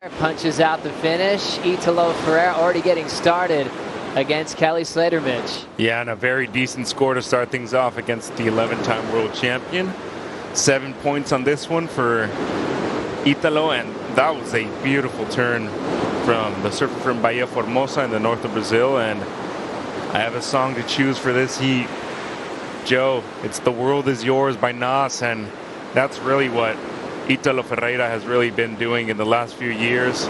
Punches out the finish. Italo Ferreira already getting started against Kelly Slater-Mitch. Yeah, and a very decent score to start things off against the 11-time world champion. 7 points on this one for Italo, and that was a beautiful turn from the surfer from Bahia Formosa in the north of Brazil. And I have a song to choose for this heat, Joe. It's "The World Is Yours" by Nas, and that's really what Italo Ferreira has really been doing in the last few years.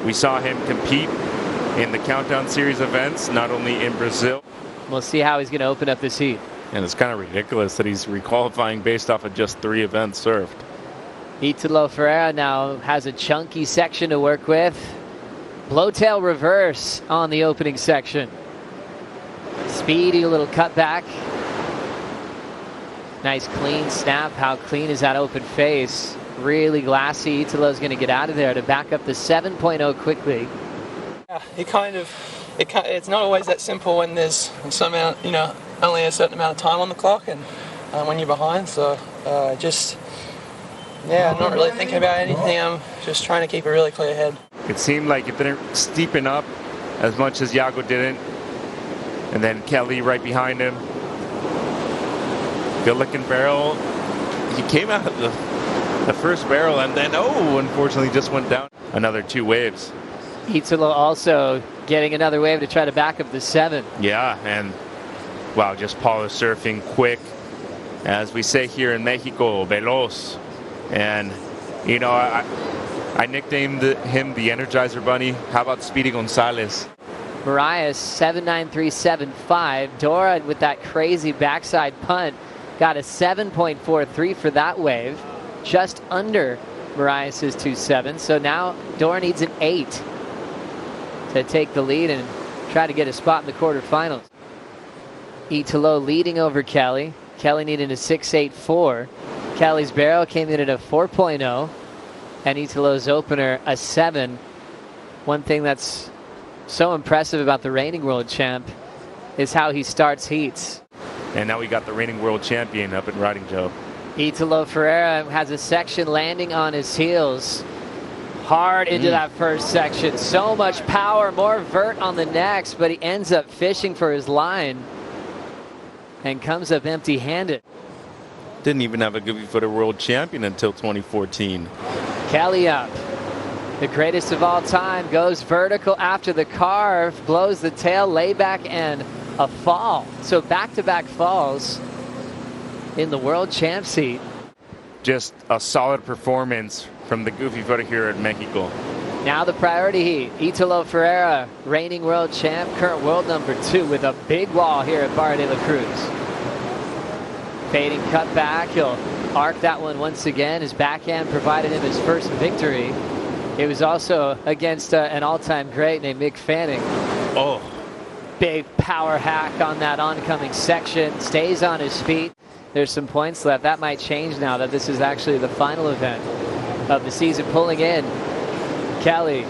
We saw him compete in the Countdown Series events, not only in Brazil. We'll see how he's going to open up this heat. And it's kind of ridiculous that he's requalifying based off of just 3 events surfed. Italo Ferreira now has a chunky section to work with. Blowtail reverse on the opening section. Speedy little cutback. Nice clean snap. How clean is that open face? Really glassy. Italo's going to get out of there to back up the 7.0 quickly. Yeah, it's not always that simple when there's some amount, only a certain amount of time on the clock, and when you're behind. So I'm not really thinking about anything. I'm just trying to keep a really clear head. It seemed like it didn't steepen up as much as Iago didn't. And then Kelly right behind him. Good looking barrel. He came out of the first barrel and then, unfortunately just went down. Another 2 waves. Italo also getting another wave to try to back up the 7. Yeah, and wow, just polished surfing, quick. As we say here in Mexico, veloz. And, I nicknamed him the Energizer Bunny. How about Speedy Gonzalez? Marias 7.9375. Dora with that crazy backside punt got a 7.43 for that wave, just under Marias's 2.7. So now Dora needs an 8 to take the lead and try to get a spot in the quarterfinals. Italo leading over Kelly. Kelly needed a 6.84. Kelly's barrel came in at a 4.0, and Italo's opener a 7. One thing that's so impressive about the reigning world champ is how he starts heats. And now we got the reigning world champion up and riding, Joe. Italo Ferreira has a section landing on his heels. Hard into that first section. So much power, more vert on the next, but he ends up fishing for his line and comes up empty-handed. Didn't even have a goofy footer world champion until 2014. Kelly up. The greatest of all time goes vertical after the carve, blows the tail, layback, and a fall. So back-to-back falls in the world champ seat. Just a solid performance from the goofy footer here at Mexico. Now the priority heat. Italo Ferreira, reigning world champ, current world number 2, with a big wall here at Barra De La Cruz. Fading cut back. He'll arc that one once again. His backhand provided him his first victory. It was also against an all-time great named Mick Fanning. Oh. Big power hack on that oncoming section. Stays on his feet. There's some points left. That might change now that this is actually the final event of the season. Pulling in Kelly.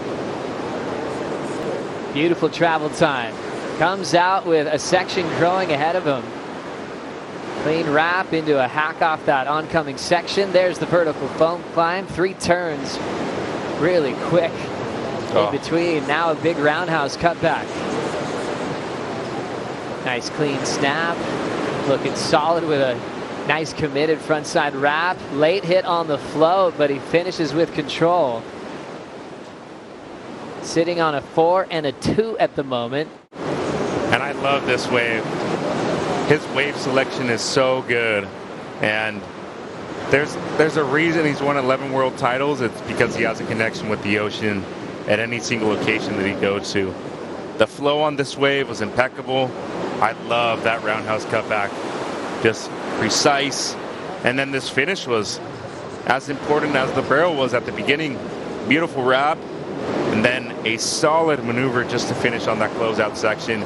Beautiful travel time. Comes out with a section growing ahead of him. Clean wrap into a hack off that oncoming section. There's the vertical foam climb. 3 turns. Really quick in between. Now a big roundhouse cutback. Nice clean snap. Looking solid with a nice committed frontside wrap. Late hit on the float, but he finishes with control. Sitting on a 4 and a 2 at the moment. And I love this wave. His wave selection is so good. And there's a reason he's won 11 world titles. It's because he has a connection with the ocean at any single location that he goes to. The flow on this wave was impeccable. I love that roundhouse cutback. Just precise. And then this finish was as important as the barrel was at the beginning. Beautiful wrap. And then a solid maneuver just to finish on that closeout section.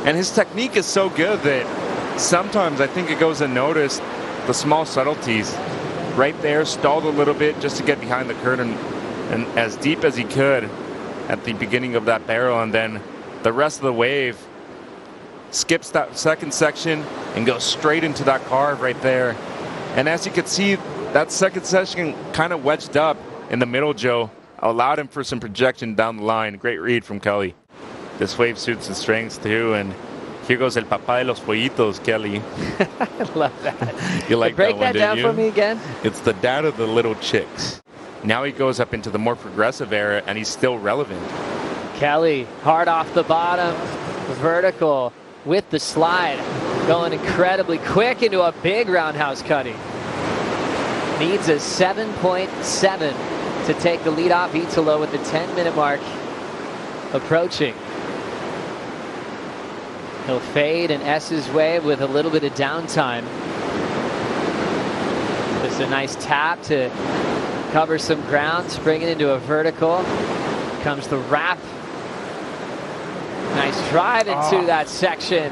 And his technique is so good that sometimes I think it goes unnoticed. The small subtleties. Right there, stalled a little bit just to get behind the curtain and as deep as he could at the beginning of that barrel, and then the rest of the wave skips that second section and goes straight into that carve right there. And as you can see, that second section kind of wedged up in the middle, Joe. allowed him for some projection down the line. Great read from Kelly. This wave suits his strengths too, and here goes el papá de los pollitos, Kelly. I love that. You like Break that one, that down didn't you? for me again. It's the dad of the little chicks. Now he goes up into the more progressive era, and he's still relevant. Kelly, hard off the bottom, vertical with the slide, going incredibly quick into a big roundhouse cutting. Needs a 7.7 to take the lead off Italo with the 10-minute mark approaching. He'll fade in S's wave with a little bit of downtime. Just a nice tap to cover some ground, spring it into a vertical. Comes the wrap. Nice drive into that section.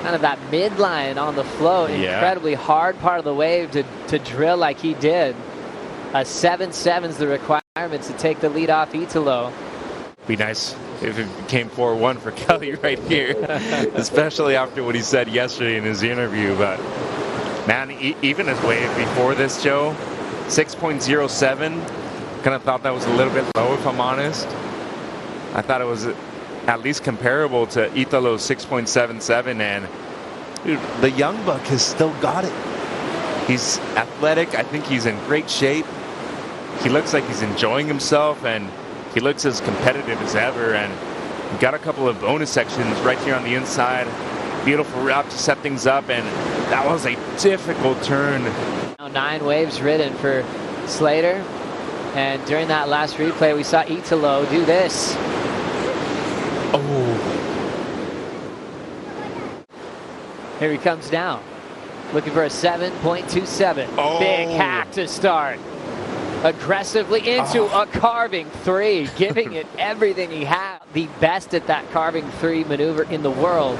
Kind of that midline on the float. Yeah. Incredibly hard part of the wave to drill like he did. A 7.7 is the requirement to take the lead off Italo. Be nice if it became 4-1 for Kelly right here, especially after what he said yesterday in his interview. But man, even his wave before this, Joe, 6.07. Kind of thought that was a little bit low, if I'm honest. I thought it was at least comparable to Italo's 6.77, and dude, the young buck has still got it. He's athletic. I think he's in great shape. He looks like he's enjoying himself, and he looks as competitive as ever. And we've got a couple of bonus sections right here on the inside. Beautiful wrap to set things up, and that was a difficult turn. Now 9 waves ridden for Slater, and during that last replay we saw Italo do this. Oh, Here he comes now, looking for a 7.27. Oh. Big hack to start. Aggressively into a carving 3, giving it everything he had. The best at that carving 3 maneuver in the world.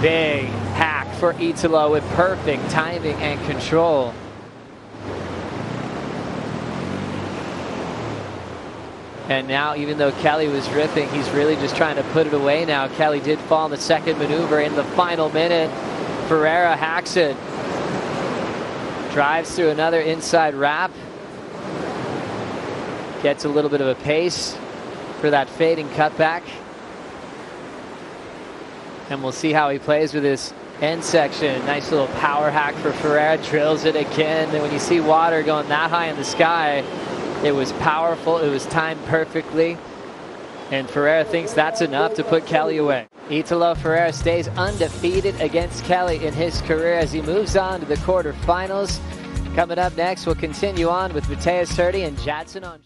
Big hack for Italo with perfect timing and control. And now, even though Kelly was ripping, he's really just trying to put it away now. Kelly did fall in the second maneuver in the final minute. Ferreira hacks it. Drives through another inside wrap. Gets a little bit of a pace for that fading cutback. And we'll see how he plays with this end section. Nice little power hack for Ferreira. Drills it again. And when you see water going that high in the sky, it was powerful. It was timed perfectly. And Ferreira thinks that's enough to put Kelly away. Italo Ferreira stays undefeated against Kelly in his career as he moves on to the quarterfinals. Coming up next, we'll continue on with Mateus Hurdy and Jadson on.